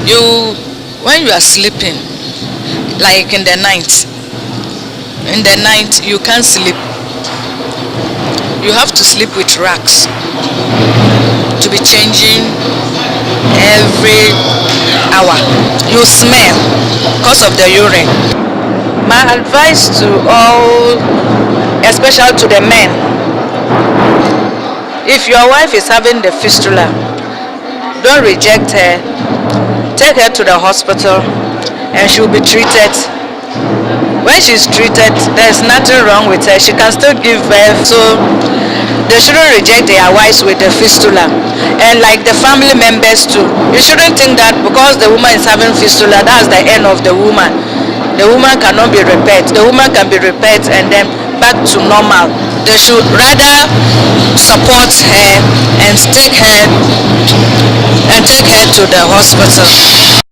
You, when you are sleeping, like in the night you can't sleep. You have to sleep with racks to be changing every hour. You smell because of the urine. My advice to all, especially to the men, if your wife is having the fistula, don't reject her. Take her to the hospital and she will be treated. When she's treated, there's nothing wrong with her. She can still give birth. So they shouldn't reject their wives with the fistula. And like the family members too, you shouldn't think that because the woman is having fistula, that's the end of the woman. The woman cannot be repaired. The woman can be repaired and then back to normal. They should rather support her and take her to the hospital.